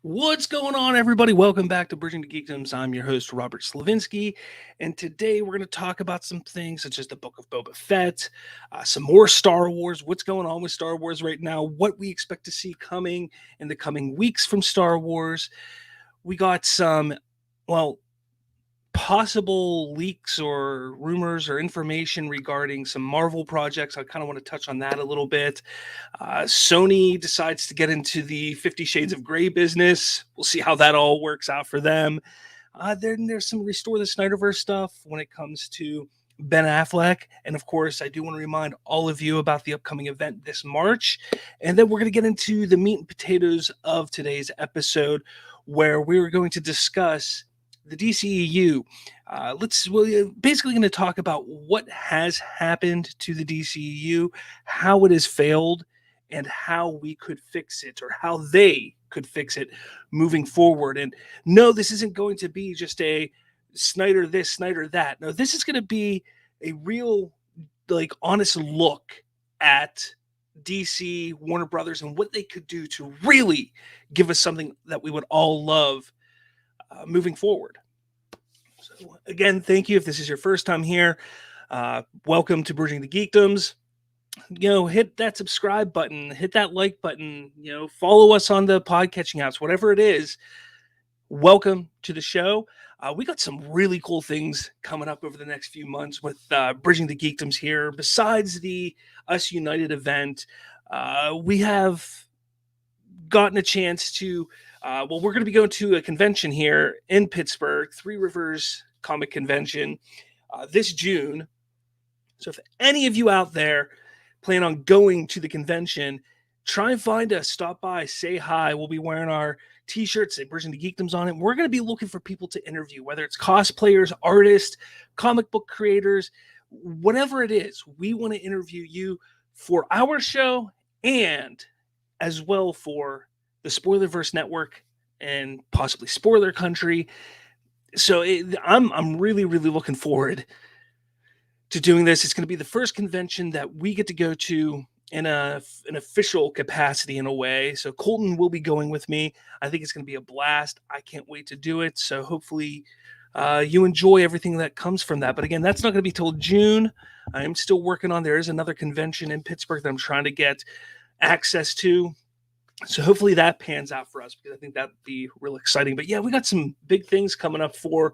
What's going on, everybody? Welcome back to Bridging the Geekdoms. I'm your host, Robert Slavinsky, and today we're going to talk about some things such as the Book of Boba Fett, some more Star Wars, what's going on with Star Wars right now, what we expect to see coming in the coming weeks from Star Wars. We got some, possible leaks or rumors or information regarding some Marvel projects. I kind of want to touch on that a little bit. Sony decides to get into the 50 Shades of Grey business. We'll see how that all works out for them. Then there's some Restore the SnyderVerse stuff when it comes to Ben Affleck. And of course, I do want to remind all of you about the upcoming event this March. And then we're going to get into the meat and potatoes of today's episode, where we're going to discuss the DCEU. We're basically going to talk about what has happened to the DCEU, how it has failed, and how we could fix it, or how they could fix it moving forward. And no, this isn't going to be just a Snyder this, Snyder that. No, this is going to be a real, honest look at DC, Warner Brothers, and what they could do to really give us something that we would all love moving forward. So again, thank you. If this is your first time here, welcome to Bridging the Geekdoms. Hit that subscribe button, hit that like button, follow us on the podcatching apps, whatever it is. Welcome to the show. We got some really cool things coming up over the next few months with Bridging the Geekdoms here. Besides the Us United event, we have gotten a chance to we're going to be going to a convention here in Pittsburgh, Three Rivers Comic Convention, this June. So if any of you out there plan on going to the convention, try and find us, stop by, say hi. We'll be wearing our t-shirts, say Bridging the Geekdoms on it. We're going to be looking for people to interview, whether it's cosplayers, artists, comic book creators, whatever it is. We want to interview you for our show and as well for the Spoilerverse Network and possibly Spoiler Country. So I'm really, really looking forward to doing this. It's going to be the first convention that we get to go to in an official capacity, in a way. So Colton will be going with me. I think it's going to be a blast. I can't wait to do it. So hopefully you enjoy everything that comes from that. But again, that's not going to be till June. I am still working on, there is another convention in Pittsburgh that I'm trying to get access to. So hopefully that pans out for us, because I think that'd be real exciting. But yeah, we got some big things coming up for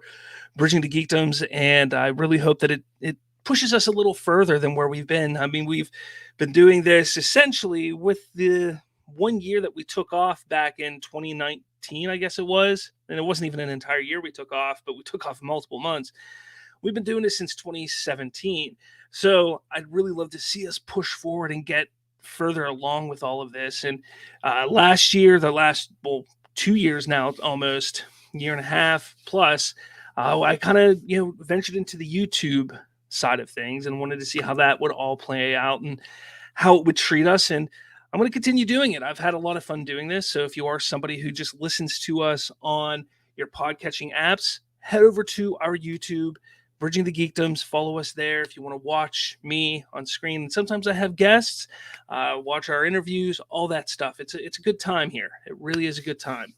Bridging the Geekdoms, and I really hope that it pushes us a little further than where we've been. I mean, we've been doing this essentially with the 1 year that we took off back in 2019, I guess it was. And it wasn't even an entire year we took off, but we took off multiple months. We've been doing this since 2017. So I'd really love to see us push forward and get further along with all of this. And last year, 2 years now, almost year and a half plus, I kind of ventured into the YouTube side of things and wanted to see how that would all play out and how it would treat us. And I'm going to continue doing it. I've had a lot of fun doing this. So if you are somebody who just listens to us on your podcatching apps, head over to our YouTube, Bridging the Geekdoms. Follow us there if you want to watch me on screen. And sometimes I have guests, watch our interviews, all that stuff. It's a good time here. It really is a good time.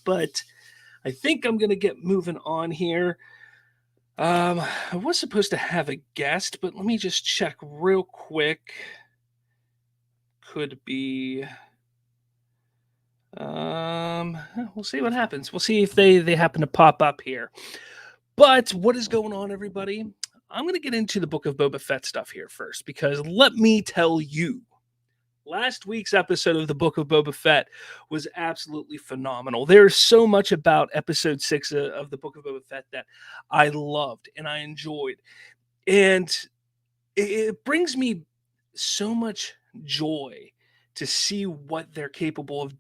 But I think I'm going to get moving on here. I was supposed to have a guest, but let me just check real quick. Could be. We'll see what happens. We'll see if they happen to pop up here. But what is going on, everybody? I'm going to get into the Book of Boba Fett stuff here first, because let me tell you, last week's episode of the Book of Boba Fett was absolutely phenomenal. There's so much about episode 6 of the Book of Boba Fett that I loved and I enjoyed. And it brings me so much joy to see what they're capable of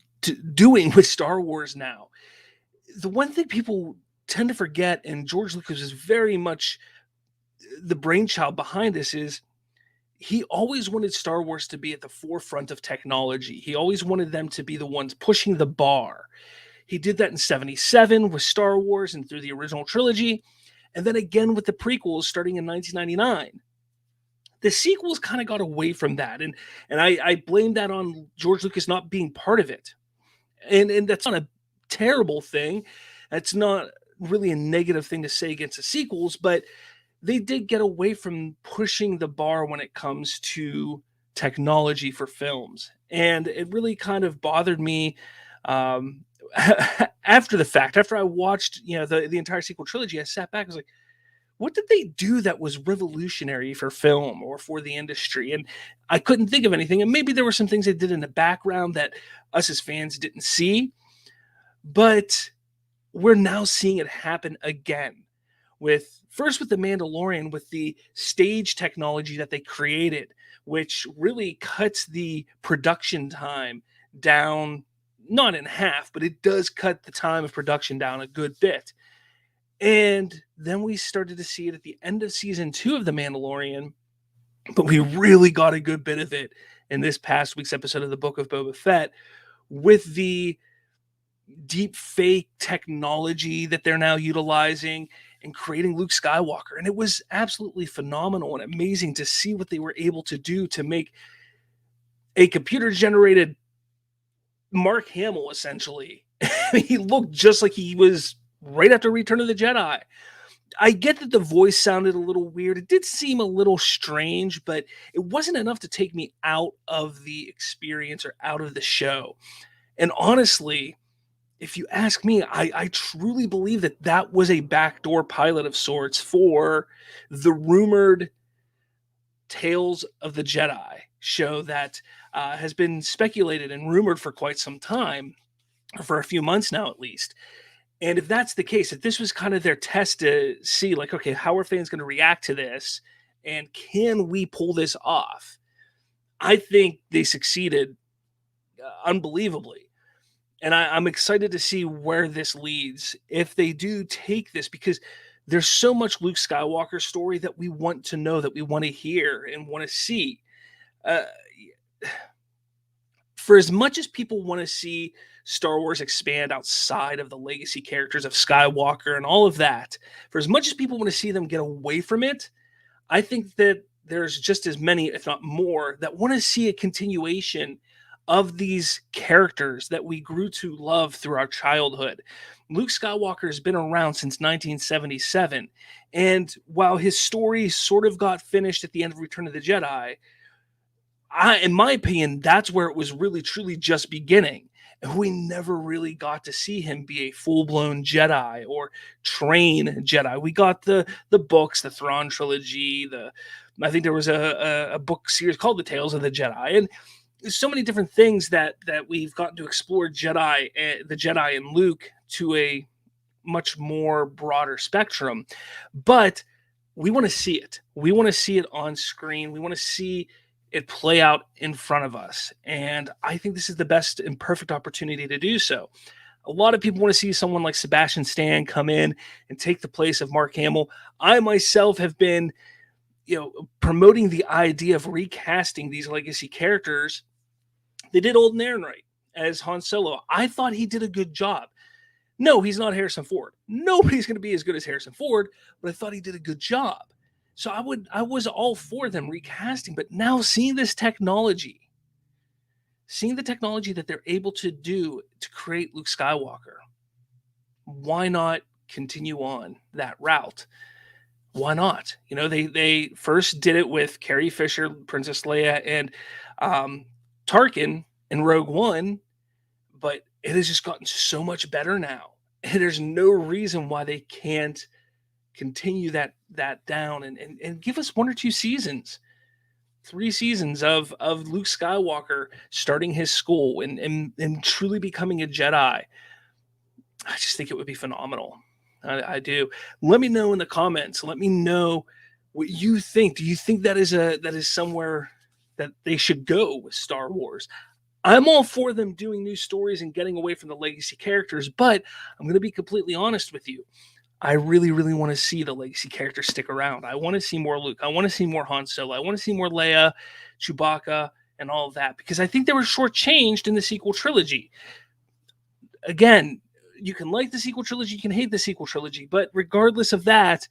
doing with Star Wars now. The one thing people tend to forget, and George Lucas is very much the brainchild behind this is he always wanted Star Wars to be at the forefront of technology. He always wanted them to be the ones pushing the bar. He did that in 77 with Star Wars and through the original trilogy, and then again with the prequels starting in 1999. The sequels kind of got away from that, and I blame that on George Lucas not being part of it. And that's not a terrible thing. That's not really a negative thing to say against the sequels, but they did get away from pushing the bar when it comes to technology for films. And it really kind of bothered me after the fact. After I watched, the entire sequel trilogy, I sat back, I was like, what did they do that was revolutionary for film or for the industry? And I couldn't think of anything. And maybe there were some things they did in the background that us as fans didn't see, but we're now seeing it happen again with The Mandalorian, with the stage technology that they created, which really cuts the production time down, not in half, but it does cut the time of production down a good bit. And then we started to see it at the end of season 2 of The Mandalorian, but we really got a good bit of it in this past week's episode of the Book of Boba Fett with the deep fake technology that they're now utilizing and creating Luke Skywalker. And it was absolutely phenomenal and amazing to see what they were able to do to make a computer-generated Mark Hamill, essentially. He looked just like he was right after Return of the Jedi. I get that the voice sounded a little weird. It did seem a little strange, but it wasn't enough to take me out of the experience or out of the show. And honestly, if you ask me, I truly believe that that was a backdoor pilot of sorts for the rumored Tales of the Jedi show that has been speculated and rumored for quite some time, or for a few months now at least. And if that's the case, if this was kind of their test to see, like, okay, how are fans going to react to this? And can we pull this off? I think they succeeded unbelievably. And I'm excited to see where this leads if they do take this, because there's so much Luke Skywalker story that we want to know, that we want to hear and want to see. For as much as people want to see Star Wars expand outside of the legacy characters of Skywalker and all of that, for as much as people want to see them get away from it, I think that there's just as many, if not more, that want to see a continuation of these characters that we grew to love through our childhood. Luke Skywalker has been around since 1977, and while his story sort of got finished at the end of Return of the Jedi, in my opinion, that's where it was really truly just beginning. And we never really got to see him be a full-blown Jedi or train Jedi. We got the books, the Thrawn trilogy, I think there was a book series called The Tales of the Jedi, and so many different things that we've gotten to explore the Jedi and Luke to a much more broader spectrum. But we want to see it. We want to see it on screen. We want to see it play out in front of us. And I think this is the best and perfect opportunity to do so. A lot of people want to see someone like Sebastian Stan come in and take the place of Mark Hamill. I myself have been, promoting the idea of recasting these legacy characters. They did Alden Ehrenreich as Han Solo. I thought he did a good job. No, he's not Harrison Ford. Nobody's going to be as good as Harrison Ford, but I thought he did a good job. So I was all for them recasting, but now seeing the technology that they're able to do to create Luke Skywalker, why not continue on that route? Why not? They first did it with Carrie Fisher, Princess Leia, and Tarkin in Rogue One, but it has just gotten so much better now. And there's no reason why they can't continue that down and give us 1 or 2 seasons, 3 seasons of Luke Skywalker starting his school and truly becoming a Jedi. I just think it would be phenomenal. I do. Let me know in the comments. Let me know what you think. Do you think that is somewhere that they should go with Star Wars? I'm all for them doing new stories and getting away from the legacy characters, but I'm going to be completely honest with you. I really, really want to see the legacy characters stick around. I want to see more Luke. I want to see more Han Solo. I want to see more Leia, Chewbacca, and all of that, because I think they were shortchanged in the sequel trilogy. Again, you can like the sequel trilogy, you can hate the sequel trilogy, but regardless of that,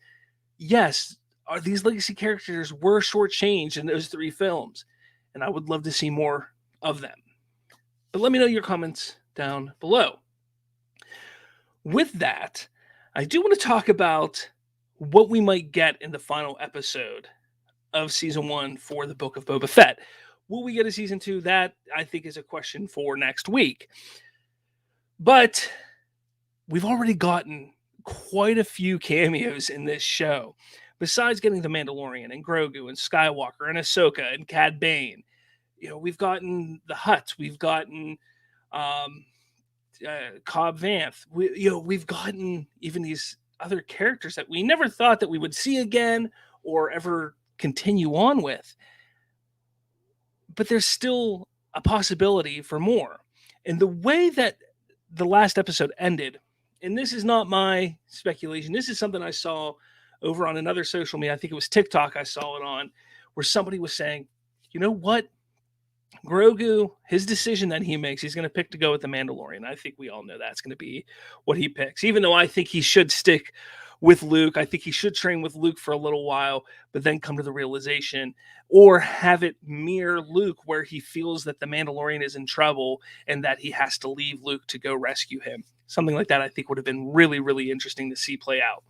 yes, these legacy characters were shortchanged in those 3 films, and I would love to see more of them. But let me know your comments down below. With that, I do want to talk about what we might get in the final episode of season 1 for the Book of Boba Fett. Will we get a season 2? That, I think, is a question for next week. But we've already gotten quite a few cameos in this show. Besides getting the Mandalorian and Grogu and Skywalker and Ahsoka and Cad Bane, we've gotten the Hutt, we've gotten Cobb Vanth. We've gotten even these other characters that we never thought that we would see again or ever continue on with. But there's still a possibility for more. And the way that the last episode ended, and this is not my speculation, this is something I saw over on another social media, I think it was TikTok I saw it on, where somebody was saying, you know what? Grogu, his decision that he makes, he's going to pick to go with the Mandalorian. I think we all know that's going to be what he picks. Even though I think he should stick with Luke, I think he should train with Luke for a little while, but then come to the realization, or have it mirror Luke, where he feels that the Mandalorian is in trouble and that he has to leave Luke to go rescue him. Something like that I think would have been really, really interesting to see play out.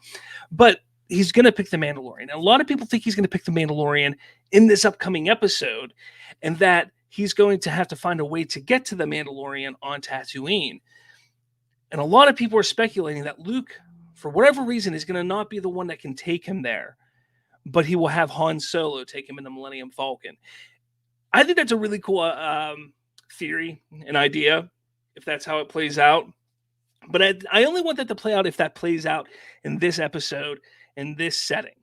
But he's going to pick the Mandalorian. And a lot of people think he's going to pick the Mandalorian in this upcoming episode, and that he's going to have to find a way to get to the Mandalorian on Tatooine. And a lot of people are speculating that Luke, for whatever reason, is going to not be the one that can take him there, but he will have Han Solo take him in the Millennium Falcon. I think that's a really cool theory, an idea, if that's how it plays out. But I only want that to play out if that plays out in this episode, in this setting.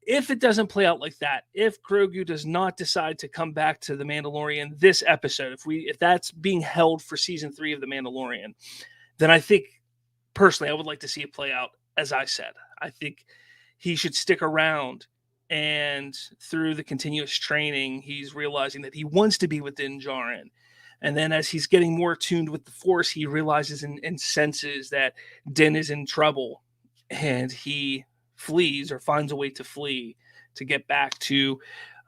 If it doesn't play out like that, if Grogu does not decide to come back to the Mandalorian this episode, if that's being held for season 3 of the Mandalorian, then I think personally I would like to see it play out as I said. I think he should stick around, and through the continuous training, he's realizing that he wants to be with Din Djarin. And then as he's getting more tuned with the Force, he realizes and senses that Din is in trouble, and he flees or finds a way to flee to get back to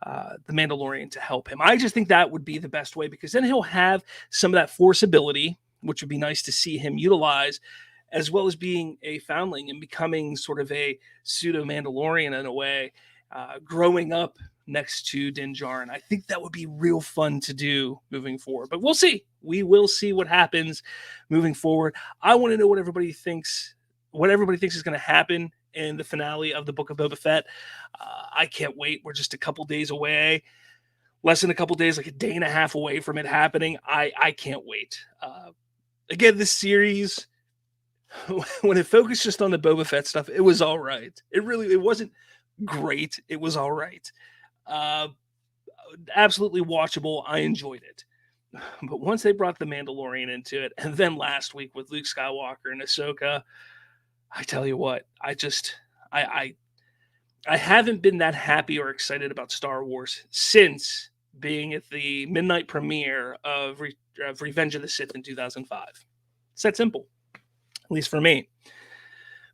the Mandalorian to help him. I just think that would be the best way, because then he'll have some of that Force ability, which would be nice to see him utilize, as well as being a foundling and becoming sort of a pseudo Mandalorian in a way, growing up next to Din Djarin. I think that would be real fun to do moving forward, but we'll see. We will see what happens moving forward. I want to know what everybody thinks is going to happen in the finale of the Book of Boba Fett. I can't wait. We're just a couple days away, less than a couple days, like a day and a half away from it happening. I can't wait. Again, this series, when it focused just on the Boba Fett stuff, it was all right. It wasn't great. It was all right. Absolutely watchable. I enjoyed it. But once they brought the Mandalorian into it, and then last week with Luke Skywalker and Ahsoka, I tell you what, I haven't been that happy or excited about Star Wars since being at the midnight premiere of Revenge of the Sith in 2005. It's that simple, at least for me.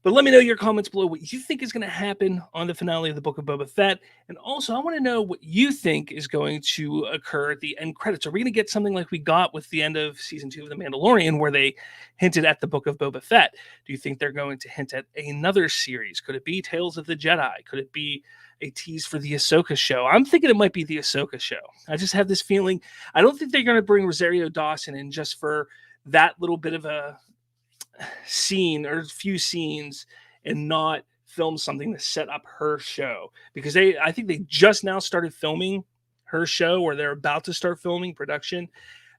But let me know your comments below what you think is going to happen on the finale of the Book of Boba Fett. And also, I want to know what you think is going to occur at the end credits. Are we going to get something like we got with the end of Season 2 of The Mandalorian, where they hinted at the Book of Boba Fett? Do you think they're going to hint at another series? Could it be Tales of the Jedi? Could it be a tease for the Ahsoka show? I'm thinking it might be the Ahsoka show. I just have this feeling. I don't think they're going to bring Rosario Dawson in just for that little bit of a scene or a few scenes and not film something to set up her show, because I think they just now started filming her show, or they're about to start filming production.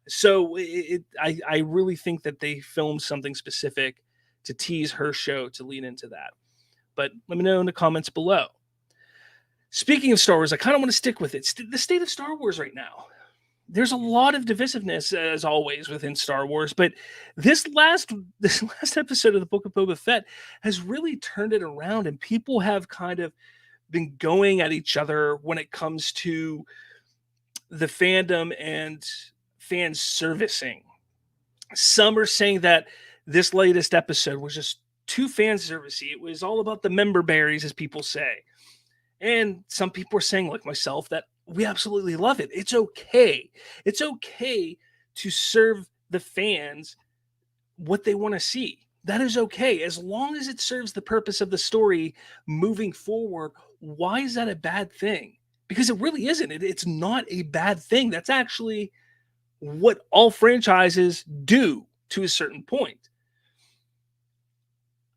So I really think that they filmed something specific to tease her show to lead into that. But let me know in the comments below. Speaking of Star Wars, I kind of want to stick with it. The state of Star Wars right now. there's a lot of divisiveness as always within Star Wars, but this last this last episode of the Book of Boba Fett has really turned it around, and people have kind of been going at each other when it comes to the fandom and fan servicing. Some are saying that this latest episode was just too fan servicey. It was all about the member berries, as people say. And some people are saying, like myself, that we absolutely love it. It's okay. It's okay to serve the fans what they want to see. That is okay. As long as it serves the purpose of the story moving forward, why is that a bad thing? Because it really isn't. It's not a bad thing. That's actually what all franchises do to a certain point.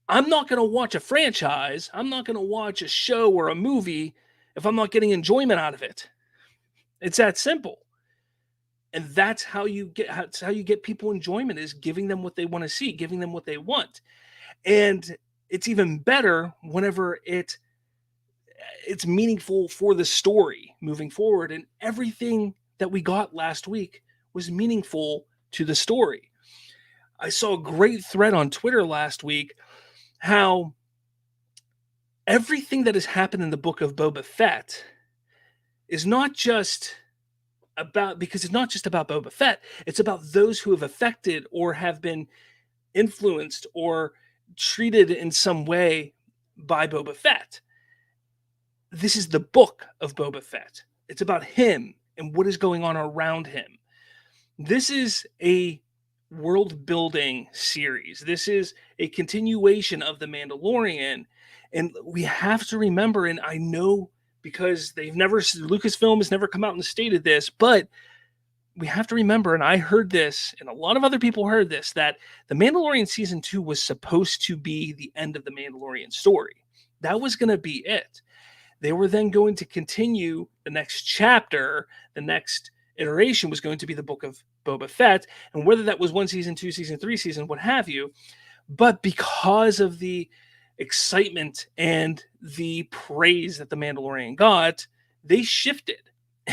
I'm not going to watch a franchise. I'm not going to watch a show or a movie if I'm not getting enjoyment out of it. It's that simple. And that's how you get people enjoyment, is giving them what they want to see, giving them what they want. And it's even better whenever it's meaningful for the story moving forward. And everything that we got last week was meaningful to the story. I saw a great thread on Twitter last week how everything that has happened in the Book of Boba Fett is not just about, because it's not just about Boba Fett, it's about those who have affected or have been influenced or treated in some way by Boba Fett. This is the Book of Boba Fett. It's about him and what is going on around him. This is a world building series. This is a continuation of The Mandalorian. And we have to remember, and I know because Lucasfilm has never come out and stated this, but we have to remember, and I heard this, and a lot of other people heard this, that The Mandalorian Season 2 was supposed to be the end of the Mandalorian story. That was going to be it. They were then going to continue the next chapter, the next iteration was going to be the Book of Boba Fett, and whether that was 1 season, 2 season, 3 season, what have you. But because of the excitement and the praise that The Mandalorian got, they shifted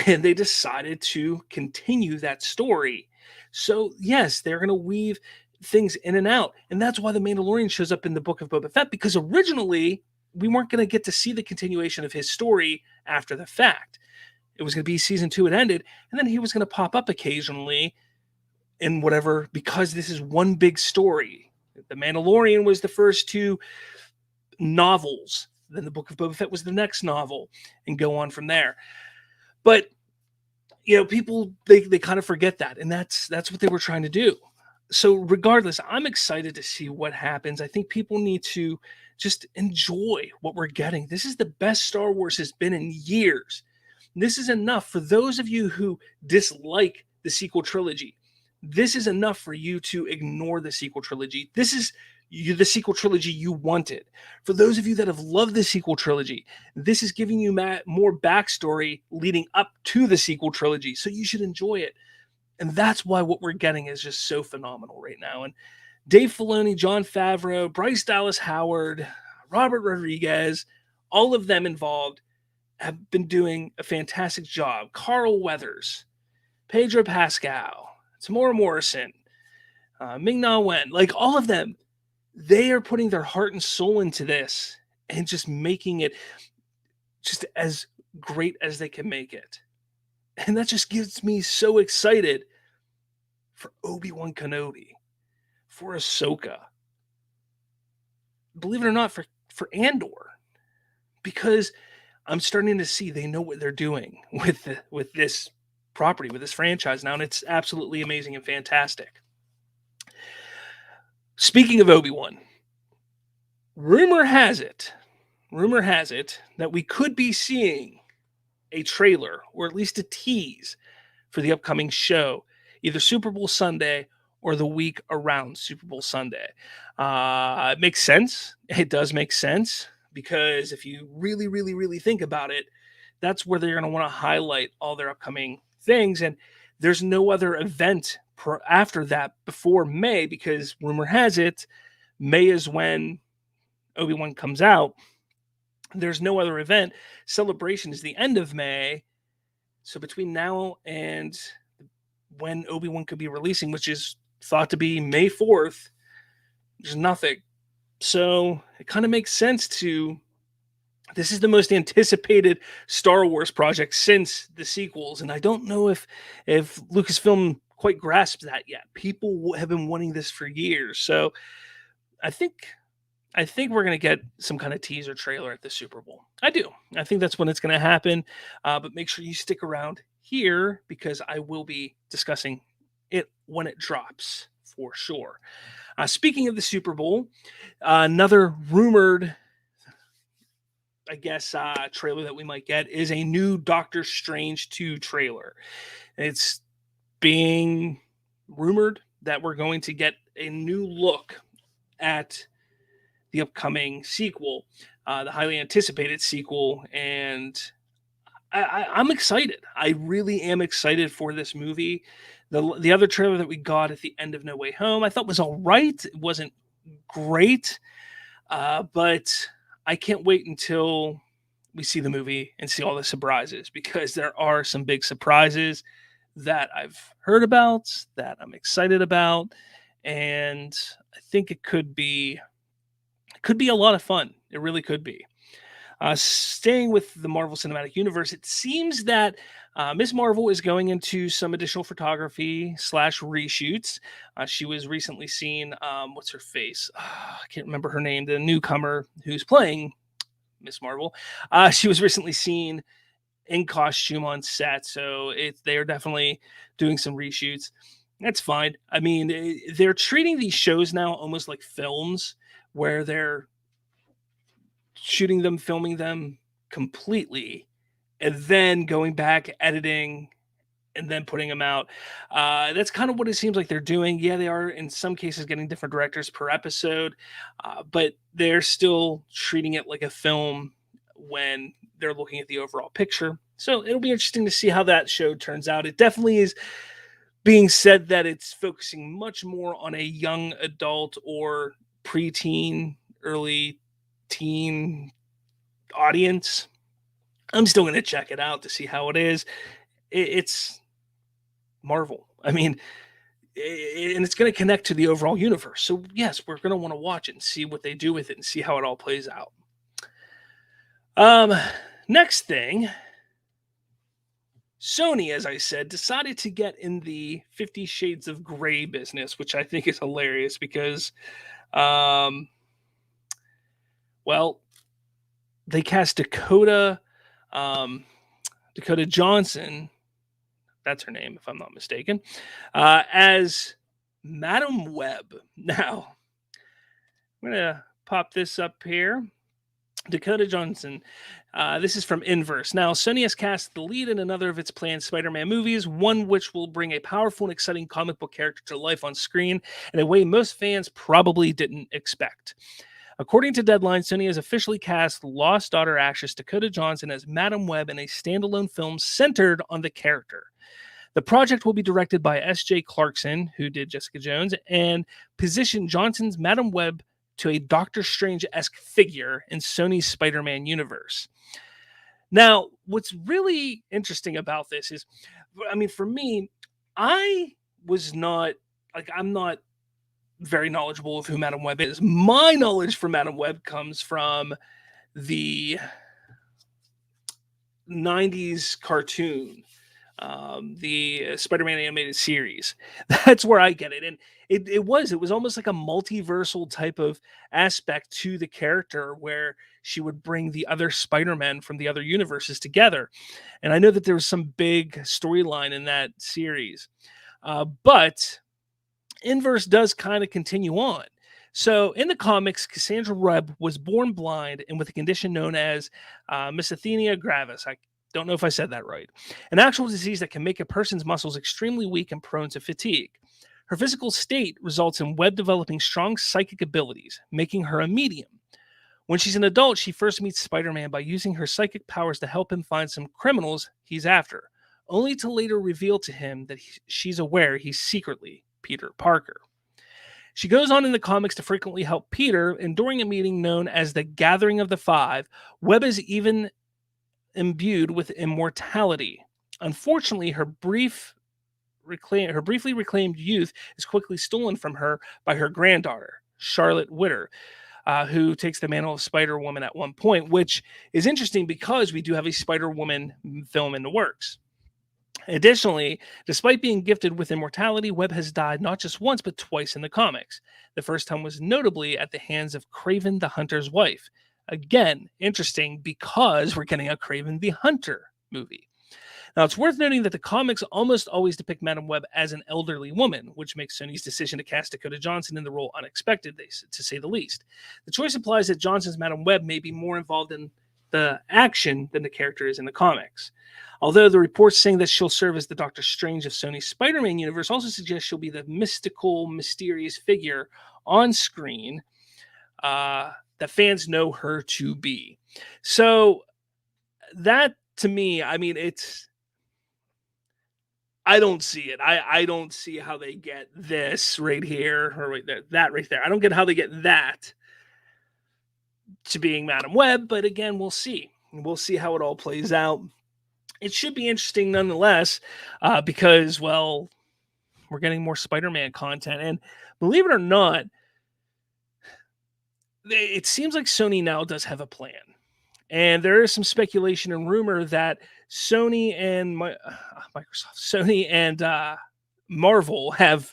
and they decided to continue that story. So yes, they're going to weave things in and out. And that's why The Mandalorian shows up in the Book of Boba Fett, because originally we weren't going to get to see the continuation of his story after the fact. It was going to be season 2 had ended, and then he was going to pop up occasionally in whatever, because this is one big story. The Mandalorian was the first 2 novels. Then the Book of Boba Fett was the next novel, and go on from there. But, people, they kind of forget that, and that's what they were trying to do. So regardless, I'm excited to see what happens. I think people need to just enjoy what we're getting. This is the best Star Wars has been in years. This is enough for those of you who dislike the sequel trilogy. This is enough for you to ignore the sequel trilogy. This is the sequel trilogy you wanted. For those of you that have loved the sequel trilogy, this is giving you more backstory leading up to the sequel trilogy. So you should enjoy it. And that's why what we're getting is just so phenomenal right now. And Dave Filoni, Jon Favreau, Bryce Dallas Howard, Robert Rodriguez, all of them involved have been doing a fantastic job. Carl Weathers, Pedro Pascal, Tamora Morrison, Ming-Na Wen, like all of them, they are putting their heart and soul into this and just making it just as great as they can make it. And that just gets me so excited for Obi-Wan Kenobi, for Ahsoka, believe it or not, for Andor, because I'm starting to see they know what they're doing with this property, with this franchise now, and it's absolutely amazing and fantastic. Speaking of Obi-Wan, rumor has it that we could be seeing a trailer, or at least a tease, for the upcoming show, either Super Bowl Sunday or the week around Super Bowl Sunday. It makes sense. It does make sense, because if you really, really, really think about it, that's where they're going to want to highlight all their upcoming things. And there's no other event after that before May, because rumor has it, May is when Obi-Wan comes out. There's no other event. Celebration is the end of May. So between now and when Obi-Wan could be releasing, which is thought to be May 4th. There's nothing. So it kind of makes sense to. This is the most anticipated Star Wars project since the sequels, and I don't know if Lucasfilm quite grasped that yet. People have been wanting this for years, so I think we're going to get some kind of teaser trailer at the Super Bowl. I do. I think that's when it's going to happen. But make sure you stick around here because I will be discussing it when it drops for sure. Speaking of the Super Bowl, another rumored, I guess, trailer that we might get is a new Doctor Strange 2 trailer. It's being rumored that we're going to get a new look at the upcoming sequel, the highly anticipated sequel, and I'm excited. I really am excited for this movie. The other trailer that we got at the end of No Way Home, I thought was all right. It wasn't great, but I can't wait until we see the movie and see all the surprises, because there are some big surprises that I've heard about, that I'm excited about, and I think it could be a lot of fun. It really could be. Staying with the Marvel Cinematic Universe, it seems that Ms. Marvel is going into some additional photography / reshoots. She was recently seen, what's her face? I can't remember her name, the newcomer who's playing Ms. Marvel. She was recently seen in costume on set, so they are definitely doing some reshoots. That's fine. I mean, they're treating these shows now almost like films, where they're shooting them, filming them completely, and then going back, editing, and then putting them out. That's kind of what it seems like they're doing. Yeah, they are in some cases getting different directors per episode, but they're still treating it like a film when they're looking at the overall picture. So it'll be interesting to see how that show turns out. It definitely is being said that it's focusing much more on a young adult or preteen, early teen audience. I'm still going to check it out to see how it is. It's Marvel. I mean, and it's going to connect to the overall universe. So yes, we're going to want to watch it and see what they do with it and see how it all plays out. Next thing, Sony, as I said, decided to get in the 50 Shades of Grey business, which I think is hilarious because, well, they cast Dakota Johnson, that's her name, if I'm not mistaken, as Madam Web. Now, I'm going to pop this up here. Dakota Johnson. This is from Inverse. Now, Sony has cast the lead in another of its planned Spider-Man movies, one which will bring a powerful and exciting comic book character to life on screen in a way most fans probably didn't expect. According to Deadline, Sony has officially cast Lost Daughter actress Dakota Johnson as Madam Web in a standalone film centered on the character. The project will be directed by S.J. Clarkson, who did Jessica Jones, and position Johnson's Madam Web to a Doctor Strange-esque figure in Sony's Spider-Man universe. Now, what's really interesting about this is, I mean, for me, I'm not very knowledgeable of who Madam Web is. My knowledge for Madam Web comes from the 90s cartoon, the Spider-Man animated series. That's where I get it. And it was almost like a multiversal type of aspect to the character, where she would bring the other Spider-Men from the other universes together. And I know that there was some big storyline in that series. But Inverse does kind of continue on. So in the comics, Cassandra Webb was born blind and with a condition known as myasthenia gravis. I don't know if I said that right. An actual disease that can make a person's muscles extremely weak and prone to fatigue. Her physical state results in Webb developing strong psychic abilities, making her a medium. When she's an adult, she first meets Spider-Man by using her psychic powers to help him find some criminals he's after, only to later reveal to him that she's aware he's secretly Peter Parker. She goes on in the comics to frequently help Peter, and during a meeting known as the Gathering of the Five, Webb is even imbued with immortality. Unfortunately, her brief briefly reclaimed youth is quickly stolen from her by her granddaughter, Charlotte Witter, who takes the mantle of Spider-Woman at one point, which is interesting because we do have a Spider-Woman film in the works. Additionally, despite being gifted with immortality, Webb has died not just once but twice in the comics. The first time was notably at the hands of Kraven the Hunter's wife. Again, interesting because we're getting a Kraven the Hunter movie. Now, it's worth noting that the comics almost always depict Madam Web as an elderly woman, which makes Sony's decision to cast Dakota Johnson in the role unexpected, to say the least. The choice implies that Johnson's Madam Web may be more involved in the action than the character is in the comics. Although the reports saying that she'll serve as the Doctor Strange of Sony's Spider-Man universe also suggest she'll be the mystical, mysterious figure on screen that fans know her to be. So that, to me, I mean, I don't see it. I don't see how they get this right here or right there, that right there. I don't get how they get that to being Madam Web, but again, we'll see. We'll see how it all plays out. It should be interesting nonetheless, because, well, we're getting more Spider-Man content. And believe it or not, it seems like Sony now does have a plan. And there is some speculation and rumor that Sony and Marvel have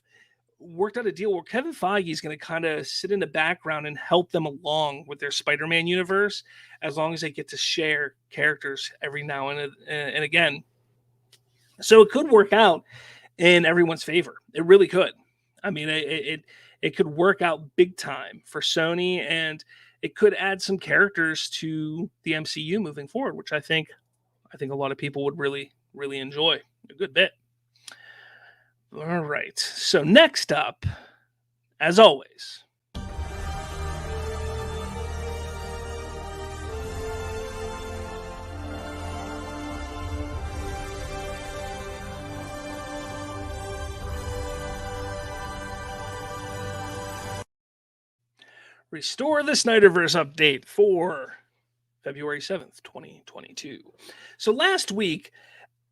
worked out a deal where Kevin Feige is going to kind of sit in the background and help them along with their Spider-Man universe, as long as they get to share characters every now and again. So it could work out in everyone's favor. It really could. I mean, it could work out big time for Sony, and it could add some characters to the MCU moving forward, which I think a lot of people would really, really enjoy a good bit. All right. So next up, as always, restore the SnyderVerse update for February 7th, 2022. So last week,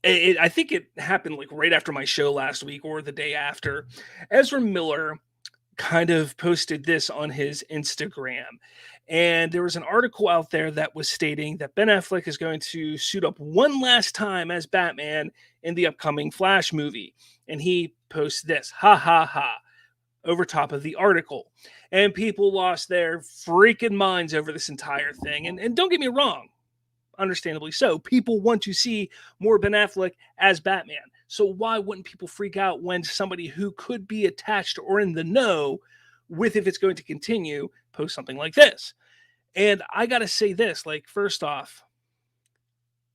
I think it happened like right after my show last week or the day after, Ezra Miller kind of posted this on his Instagram. And there was an article out there that was stating that Ben Affleck is going to suit up one last time as Batman in the upcoming Flash movie. And he posts this, ha ha ha, over top of the article. And people lost their freaking minds over this entire thing. And don't get me wrong, understandably so. People want to see more Ben Affleck as Batman. So why wouldn't people freak out when somebody who could be attached or in the know with if it's going to continue post something like this? And I got to say this, like, first off,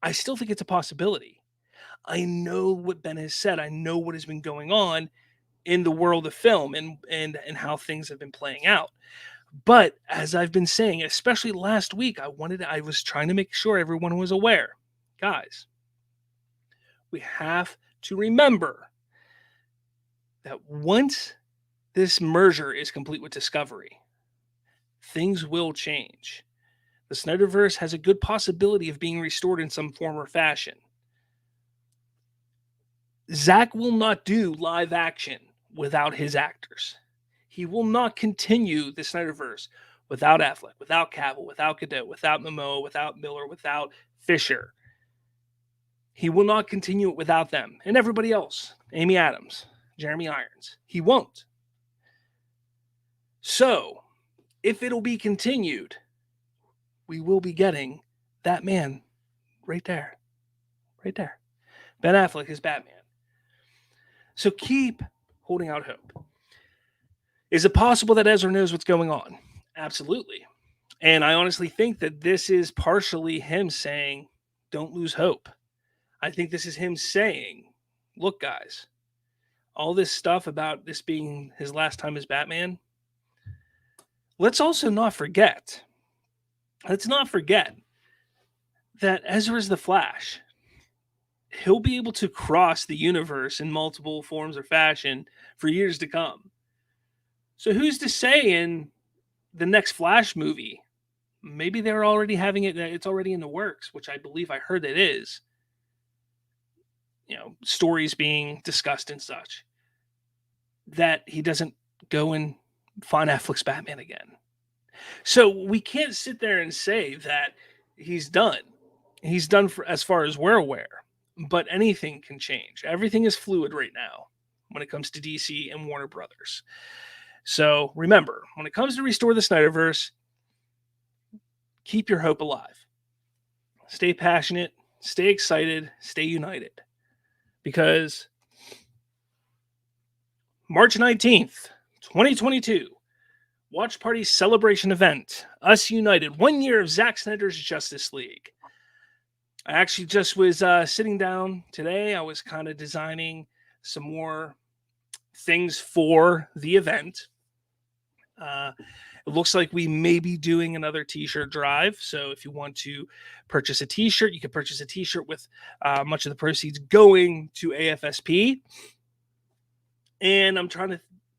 I still think it's a possibility. I know what Ben has said. I know what has been going on in the world of film and how things have been playing out. But as I've been saying, especially last week, I was trying to make sure everyone was aware. Guys, we have to remember that once this merger is complete with Discovery, things will change. The SnyderVerse has a good possibility of being restored in some form or fashion. Zack will not do live action without his actors. He will not continue the SnyderVerse without Affleck, without Cavill, without Godot, without Momoa, without Miller, without Fisher. He will not continue it without them and everybody else. Amy Adams, Jeremy Irons. He won't. So, if it'll be continued, we will be getting that man right there. Right there. Ben Affleck is Batman. So keep holding out hope. Is it possible that Ezra knows what's going on? Absolutely. And I honestly think that this is partially him saying, don't lose hope. I think this is him saying, look, guys, all this stuff about this being his last time as Batman, let's also not forget. Let's not forget that Ezra's the Flash. He'll be able to cross the universe in multiple forms or fashion for years to come. So who's to say in the next Flash movie, maybe they're already having it, it's already in the works, which I believe I heard it is. stories being discussed and such, that he doesn't go and find Affleck's Batman again. So we can't sit there and say that he's done. He's done for as far as we're aware, but anything can change. Everything is fluid right now when it comes to DC and Warner Brothers. So remember, when it comes to restore the Snyderverse, keep your hope alive. Stay passionate, stay excited, stay united. Because March 19th, 2022, Watch Party celebration event, Us United, 1 year of Zack Snyder's Justice League. I actually just was sitting down today. I was kind of designing some more things for the event. It looks like we may be doing another t-shirt drive. So if you want to purchase a t-shirt, you can purchase a t-shirt with much of the proceeds going to AFSP. And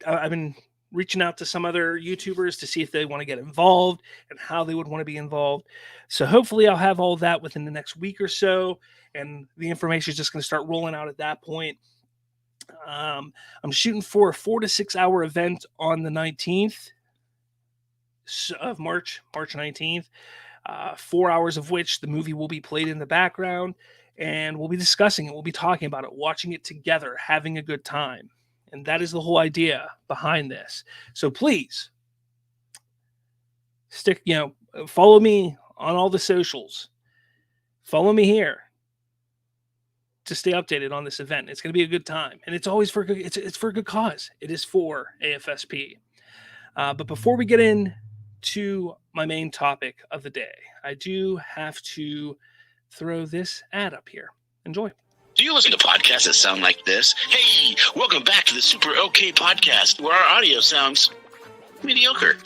I've been reaching out to some other YouTubers to see if they want to get involved and how they would want to be involved. So hopefully I'll have all that within the next week or so. And the information is just going to start rolling out at that point. I'm shooting for a 4 to 6 hour event on the 19th of March 19th. 4 hours of which the movie will be played in the background, and we'll be discussing it. We'll be talking about it, watching it together, having a good time. And that is the whole idea behind this. So please follow me on all the socials. Follow me here to stay updated on this event. It's going to be a good time, and it's always for good. It's for a good cause. It is for AFSP. But before we get into my main topic of the day, I do have to throw this ad up here. Enjoy. Do you listen to podcasts that sound like this? Hey, welcome back to the Super OK Podcast, where our audio sounds mediocre.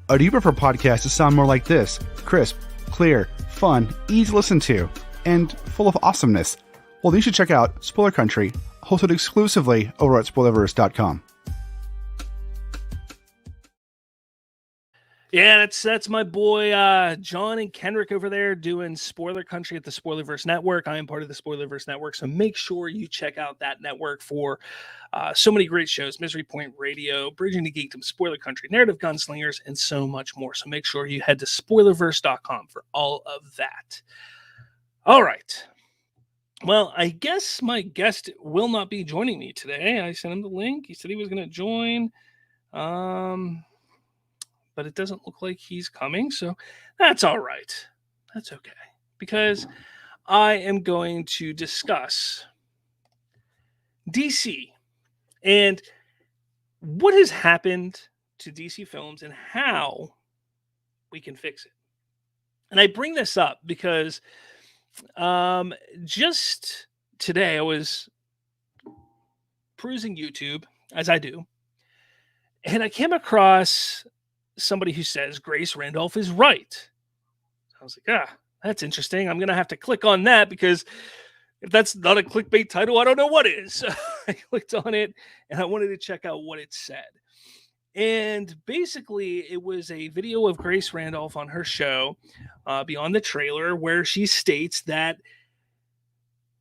Or do you prefer podcasts that sound more like this? Crisp, clear, fun, easy to listen to, and full of awesomeness? Well, then you should check out Spoiler Country, hosted exclusively over at Spoilerverse.com. Yeah, that's my boy John and Kendrick over there doing Spoiler Country at the Spoilerverse Network. I am part of the Spoilerverse Network, so make sure you check out that network for so many great shows: Misery Point Radio, Bridging the Geekdoms, Spoiler Country, Narrative Gunslingers, and so much more. So make sure you head to Spoilerverse.com for all of that. All right. Well, I guess my guest will not be joining me today. I sent him the link. He said he was going to join. But it doesn't look like he's coming, so that's all right. That's okay, because I am going to discuss DC and what has happened to DC films and how we can fix it. And I bring this up because just today I was perusing YouTube, as I do, and I came across somebody who says Grace Randolph is right. I was like, that's interesting. I'm going to have to click on that, because if that's not a clickbait title, I don't know what is. I clicked on it and I wanted to check out what it said. And basically it was a video of Grace Randolph on her show, Beyond the Trailer, where she states that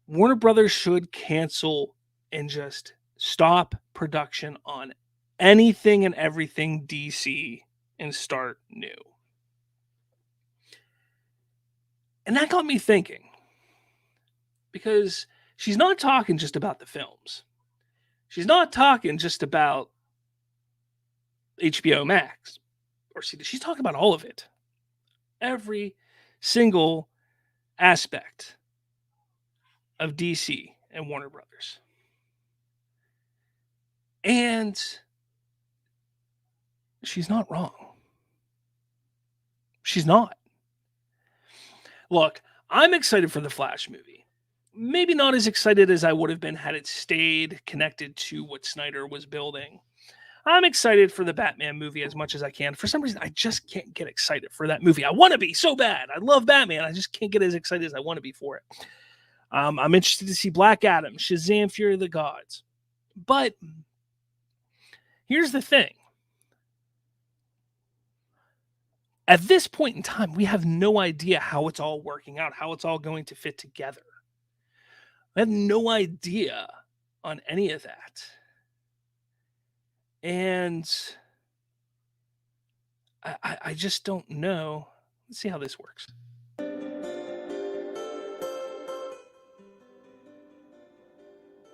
Warner Brothers should cancel and just stop production on anything and everything DC and start new. And that got me thinking, because she's not talking just about the films. She's not talking just about HBO Max or CD. She's talking about all of it. Every single aspect of DC and Warner Brothers. And she's not wrong. She's not. Look, I'm excited for the Flash movie. Maybe not as excited as I would have been had it stayed connected to what Snyder was building. I'm excited for the Batman movie as much as I can. For some reason, I just can't get excited for that movie. I want to be so bad. I love Batman. I just can't get as excited as I want to be for it. I'm interested to see Black Adam, Shazam, Fury of the Gods. But here's the thing. At this point in time, we have no idea how it's all working out, how it's all going to fit together. I have no idea on any of that. And I just don't know. Let's see how this works.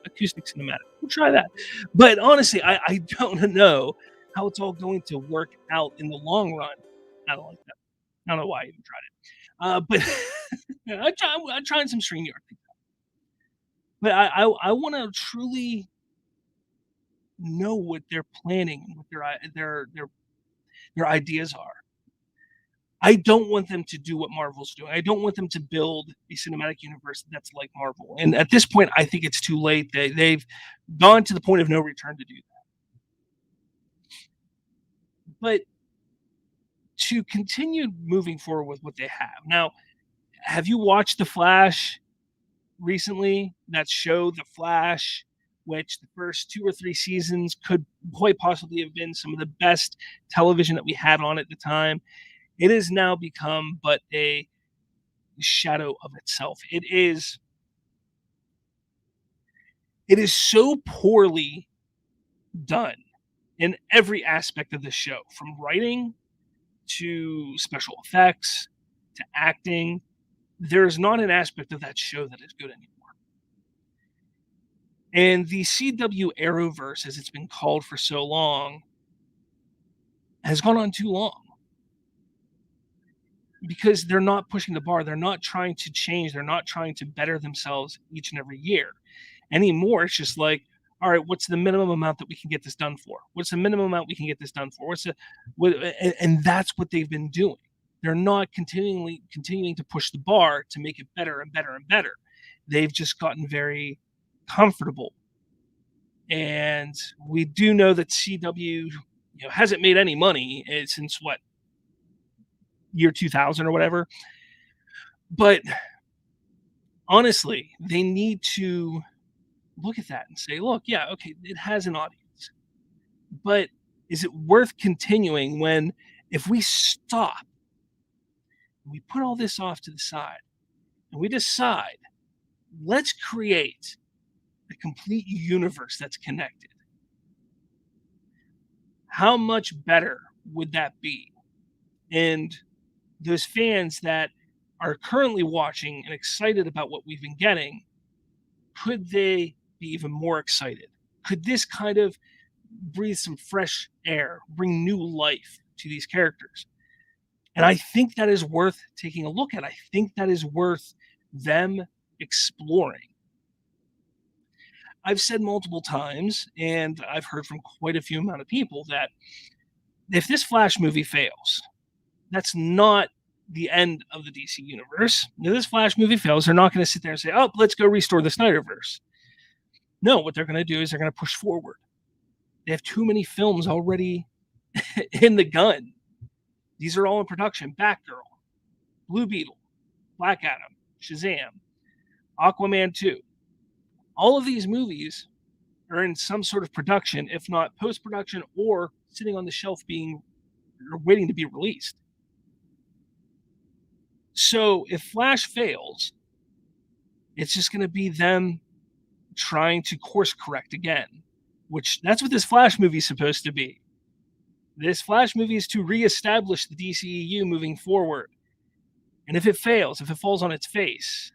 Acoustic cinematic. We'll try that. But honestly, I don't know how it's all going to work out in the long run. I don't like that. I don't know why I even tried it. But I'm trying some StreamYard things. But I want to truly know what they're planning, what their ideas are. I don't want them to do what Marvel's doing. I don't want them to build a cinematic universe that's like Marvel. And at this point, I think it's too late. They've gone to the point of no return to do that. But to continue moving forward with what they have. Now, have you watched The Flash recently? That show, The Flash, which the first 2 or 3 seasons could quite possibly have been some of the best television that we had on at the time. It has now become but a shadow of itself. It is so poorly done in every aspect of the show, from writing to special effects to acting. There's not an aspect of that show that is good anymore. And the CW Arrowverse, as it's been called for so long, has gone on too long. Because they're not pushing the bar. They're not trying to change. They're not trying to better themselves each and every year. Anymore, it's just like, all right, what's the minimum amount that we can get this done for? What's the minimum amount we can get this done for? And that's what they've been doing. They're not continuing to push the bar to make it better and better and better. They've just gotten very comfortable. And we do know that CW hasn't made any money since what? Year 2000 or whatever. But honestly, they need to look at that and say, look, yeah, okay, it has an audience. But is it worth continuing when, if we stop, we put all this off to the side, and we decide, let's create a complete universe that's connected? How much better would that be? And those fans that are currently watching and excited about what we've been getting, could they be even more excited? Could this kind of breathe some fresh air, bring new life to these characters? And I think that is worth taking a look at. I think that is worth them exploring. I've said multiple times, and I've heard from quite a few amount of people, that if this Flash movie fails, that's not the end of the DC universe. If this Flash movie fails, they're not going to sit there and say, oh, let's go restore the SnyderVerse. No, what they're going to do is they're going to push forward. They have too many films already in the gun. These are all in production. Batgirl, Blue Beetle, Black Adam, Shazam, Aquaman 2. All of these movies are in some sort of production, if not post-production, or sitting on the shelf waiting to be released. So if Flash fails, it's just going to be them trying to course correct again, which that's what this Flash movie is supposed to be. This Flash movie is to reestablish the DCEU moving forward. And if it fails, if it falls on its face,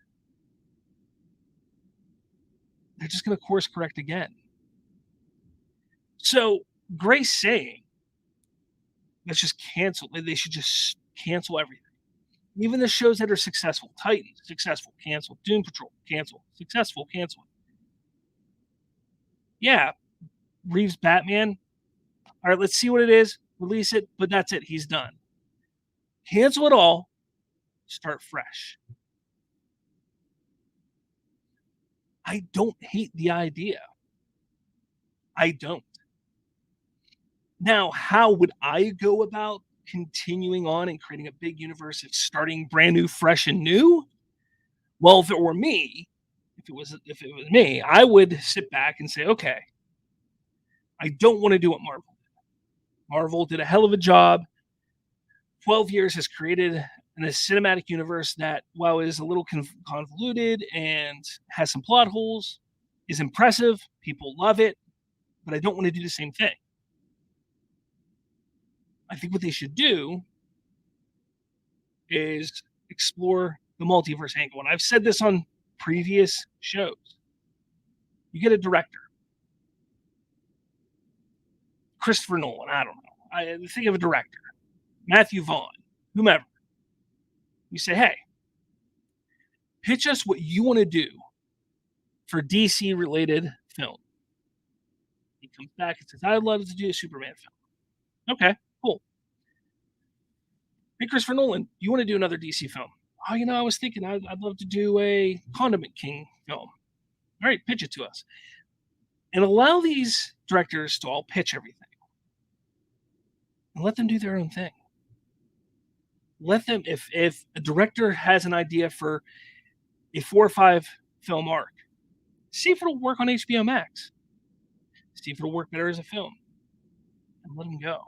they're just going to course correct again. So Grace saying, let's just cancel. They should just cancel everything. Even the shows that are successful, Titans, successful, cancel. Doom Patrol, cancel. Successful, cancel. Yeah, Reeves Batman. All right, let's see what it is. Release it, but that's it. He's done. Cancel it all. Start fresh. I don't hate the idea. I don't. Now, how would I go about continuing on and creating a big universe and starting brand new, fresh and new? Well, if it were me, if it was me, I would sit back and say, okay, I don't want to do what Marvel did. Marvel did a hell of a job. 12 years has created and a cinematic universe that, while is a little convoluted and has some plot holes, is impressive. People love it, but I don't want to do the same thing. I think what they should do is explore the multiverse angle. And I've said this on previous shows. You get a director, Christopher Nolan, I don't know. I think of a director, Matthew Vaughn, whomever. You say, hey, pitch us what you want to do for DC-related film. He comes back and says, I'd love to do a Superman film. Okay, cool. Hey, Christopher Nolan, you want to do another DC film? Oh, I was thinking I'd love to do a Condiment King film. All right, pitch it to us. And allow these directors to all pitch everything. And let them do their own thing. Let them, if a director has an idea for a 4 or 5 film arc, see if it'll work on HBO Max. See if it'll work better as a film. And let them go.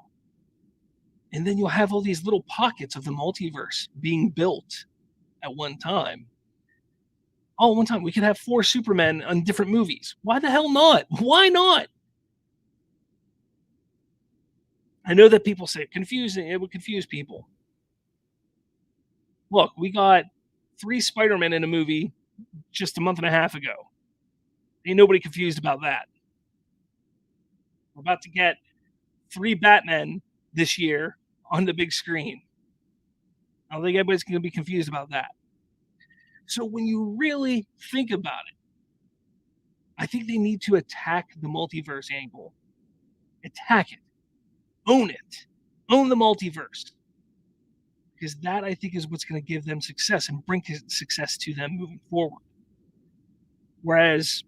And then you'll have all these little pockets of the multiverse being built at one time. Oh, one time we could have 4 Supermen on different movies. Why the hell not? Why not? I know that people say confusing. It would confuse people. Look, we got 3 Spider-Men in a movie just a month and a half ago. Ain't nobody confused about that. We're about to get 3 Batmen this year on the big screen. I don't think anybody's going to be confused about that. So when you really think about it, I think they need to attack the multiverse angle. Attack it. Own it. Own the multiverse. Because that, I think, is what's going to give them success and bring success to them moving forward. Whereas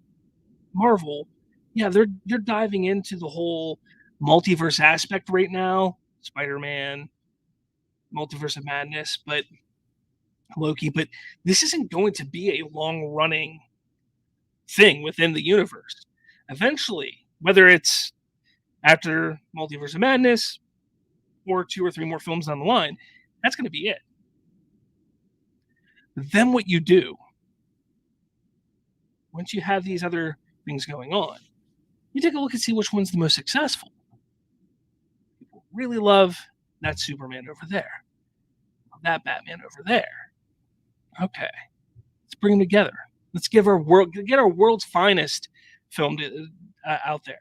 Marvel, yeah, they're diving into the whole multiverse aspect right now. Spider-Man, Multiverse of Madness, but Loki. But this isn't going to be a long-running thing within the universe. Eventually, whether it's after Multiverse of Madness or 2 or 3 more films down the line, that's going to be it. Then what you do, once you have these other things going on, you take a look and see which one's the most successful. People really love that Superman over there. That Batman over there. Okay. Let's bring them together. Let's get our world's finest film out there.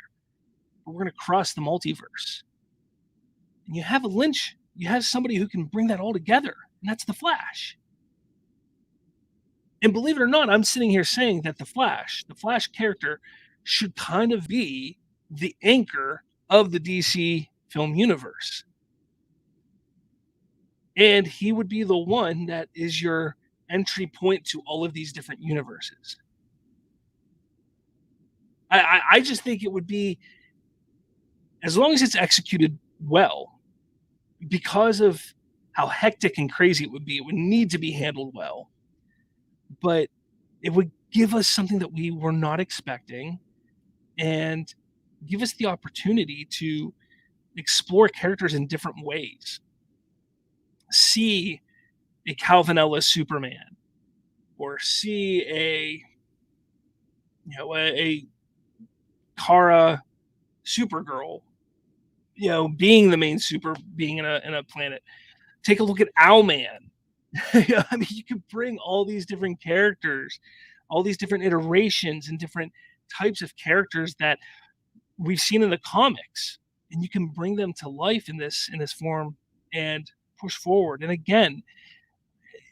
But we're going to cross the multiverse. And you have a Lynch. You have somebody who can bring that all together, and that's the Flash. And believe it or not, I'm sitting here saying that the Flash character, should kind of be the anchor of the DC film universe. And he would be the one that is your entry point to all of these different universes. I just think it would be, as long as it's executed well, because of how hectic and crazy it would need to be handled well. But it would give us something that we were not expecting and give us the opportunity to explore characters in different ways. See a Calvin Ellis Superman, or see a Kara Supergirl, being the main super being in a planet. Take a look at Owlman. I mean, you could bring all these different characters, all these different iterations and different types of characters that we've seen in the comics, and you can bring them to life in this form and push forward. And again,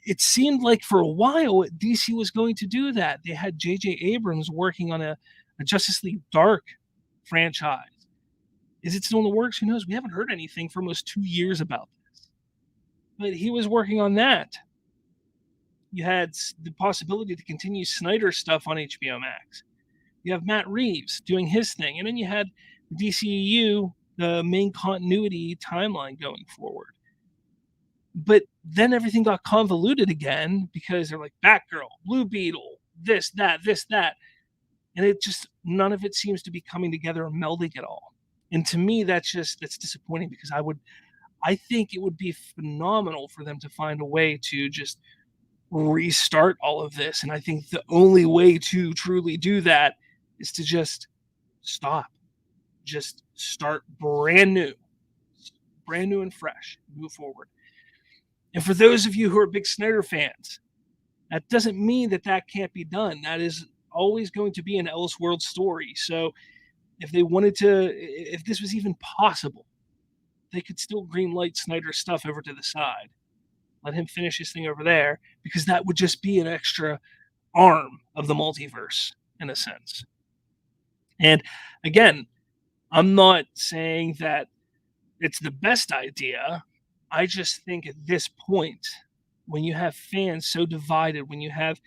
it seemed like for a while DC was going to do that. They had J.J. Abrams working on a Justice League Dark franchise. Is it still in the works? Who knows? We haven't heard anything for almost 2 years about this. But he was working on that. You had the possibility to continue Snyder's stuff on HBO Max. You have Matt Reeves doing his thing. And then you had DCEU, the main continuity timeline going forward. But then everything got convoluted again because they're like Batgirl, Blue Beetle, this, that. And it just, none of it seems to be coming together or melding at all. And to me, that's disappointing, because I think it would be phenomenal for them to find a way to just restart all of this. And I think the only way to truly do that is to just stop. Just start brand new and fresh, move forward. And for those of you who are big Snyder fans, that doesn't mean that can't be done. That is always going to be an Elseworld story. So if they wanted to, if this was even possible, they could still greenlight Snyder's stuff over to the side. Let him finish his thing over there, because that would just be an extra arm of the multiverse in a sense. And again, I'm not saying that it's the best idea. I just think at this point, when you have fans so divided, when you have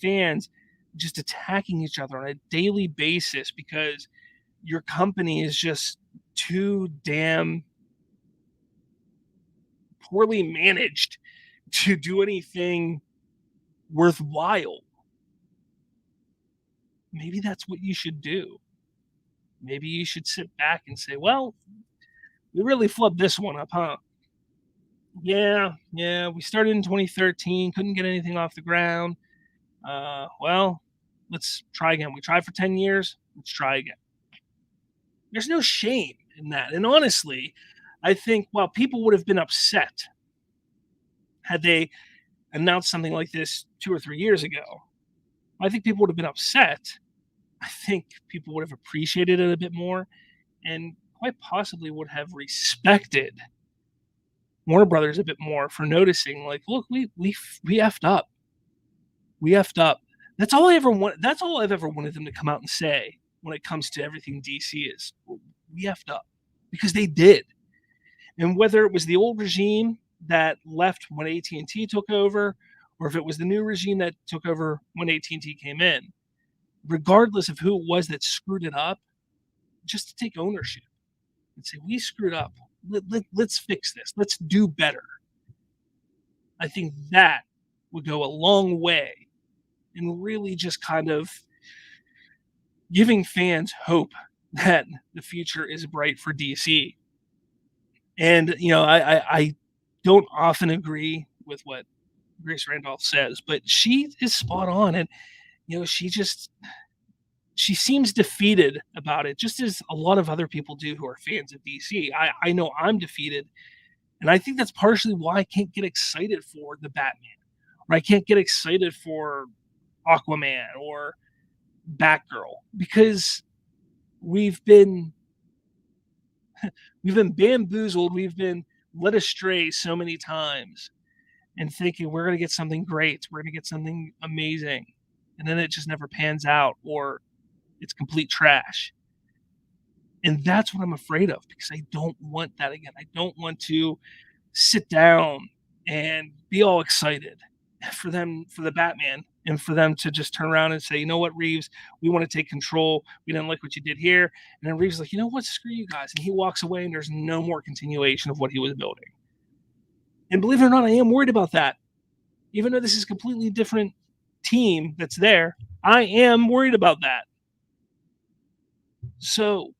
fans just attacking each other on a daily basis because your company is just too damn poorly managed to do anything worthwhile, maybe that's what you should do. Maybe you should sit back and say, well, we really flubbed this one up, huh? Yeah, we started in 2013, couldn't get anything off the ground. Well, let's try again. We tried for 10 years, let's try again. There's no shame in that. And honestly, I think while people would have been upset had they announced something like this 2 or 3 years ago, I think people would have been upset. I think people would have appreciated it a bit more and quite possibly would have respected Warner Brothers a bit more for noticing, like, look, we effed up. We effed up. That's all I ever want. That's all I've ever wanted them to come out and say when it comes to everything DC is. We effed up, because they did. And whether it was the old regime that left when AT&T took over, or if it was the new regime that took over when AT&T came in, regardless of who it was that screwed it up, just to take ownership and say, we screwed up. Let's fix this. Let's do better. I think that would go a long way in really just kind of giving fans hope that the future is bright for DC. And, you know, I don't often agree with what Grace Randolph says, but she is spot on. And, you know, she seems defeated about it, just as a lot of other people do who are fans of DC. I know I'm defeated, and I think that's partially why I can't get excited for the Batman, or I can't get excited for Aquaman or Batgirl, because we've been bamboozled, we've been led astray so many times, and thinking we're going to get something great, we're going to get something amazing, and then it just never pans out, or it's complete trash. And that's what I'm afraid of, because I don't want that again. I don't want to sit down and be all excited for the Batman, and for them to just turn around and say, you know what, Reeves, we want to take control. We didn't like what you did here. And then Reeves is like, you know what, screw you guys. And he walks away, and there's no more continuation of what he was building. And believe it or not, I am worried about that. Even though this is a completely different team that's there, I am worried about that. So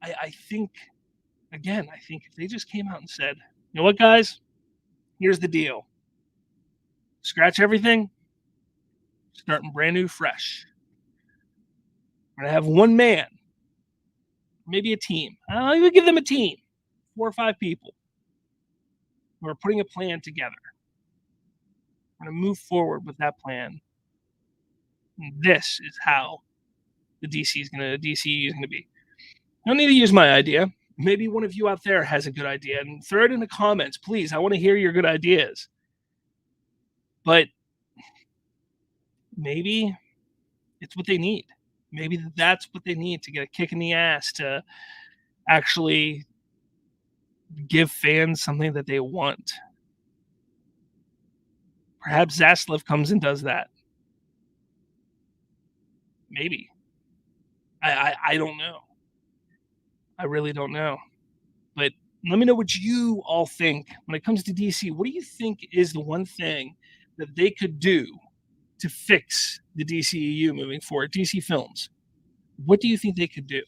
I think if they just came out and said, you know what, guys, here's the deal. Scratch everything, starting brand new, fresh. We're going to have one man, maybe a team. I'll even give them a team, 4 or 5 people. We're putting a plan together. We're going to move forward with that plan. And this is how the DCEU is going to be. I don't need to use my idea. Maybe one of you out there has a good idea, and throw it in the comments, please. I want to hear your good ideas. But maybe it's what they need. Maybe that's what they need to get a kick in the ass, to actually give fans something that they want. Perhaps Zaslav comes and does that. Maybe. I don't know. I really don't know. But let me know what you all think when it comes to DC. What do you think is the one thing that they could do to fix the DCEU moving forward, DC films? What do you think they could do?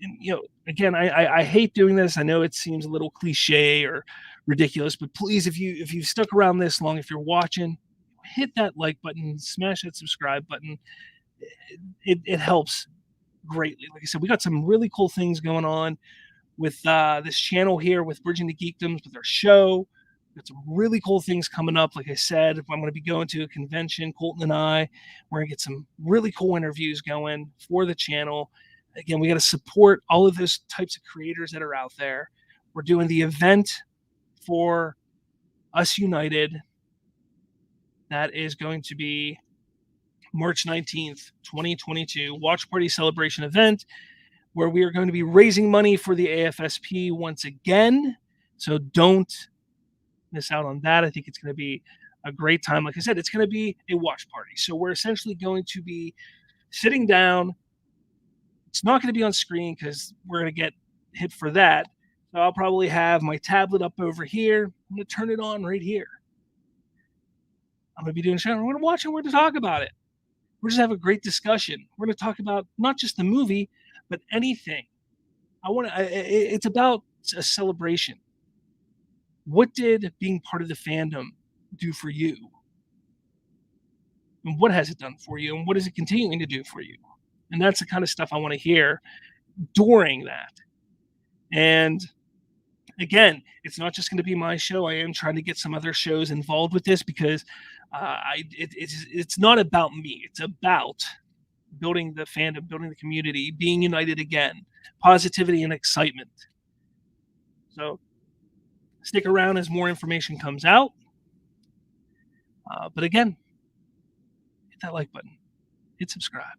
and again, I hate doing this. I know it seems a little cliche or ridiculous, but please, if you've stuck around this long, if you're watching, hit that like button, smash that subscribe button. It helps greatly. Like I said, we got some really cool things going on with this channel here, with Bridging the Geekdoms, with our show. We've got some really cool things coming up. Like I said, I'm going to be going to a convention, Colton and I. We're going to get some really cool interviews going for the channel. Again, we got to support all of those types of creators that are out there. We're doing the event for Us United. That is going to be March 19th, 2022, watch party celebration event, where we are going to be raising money for the AFSP once again. So don't miss out on that. I think it's going to be a great time. Like I said, it's going to be a watch party. So we're essentially going to be sitting down. It's not going to be on screen because we're going to get hit for that. So I'll probably have my tablet up over here. I'm going to turn it on right here. I'm going to be doing a show. We're going to watch it. We're going to talk about it. We're just have a great discussion. We're going to talk about not just the movie, but anything. It's about a celebration. What did being part of the fandom do for you? And what has it done for you? And what is it continuing to do for you? And that's the kind of stuff I want to hear during that. And again, it's not just going to be my show. I am trying to get some other shows involved with this because it's not about me. It's about building the fandom, building the community, being united again, positivity and excitement. So stick around as more information comes out. But again, hit that like button, hit subscribe.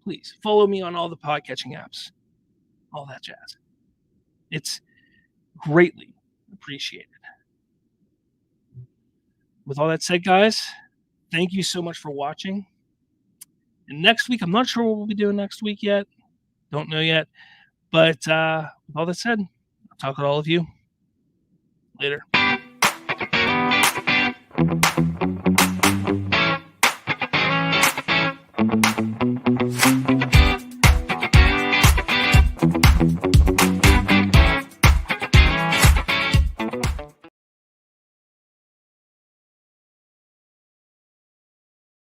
Please follow me on all the podcatching apps, all that jazz. It's greatly appreciated. With all that said, guys, thank you so much for watching. And next week, I'm not sure what we'll be doing next week yet. Don't know yet. But with all that said, I'll talk with all of you later.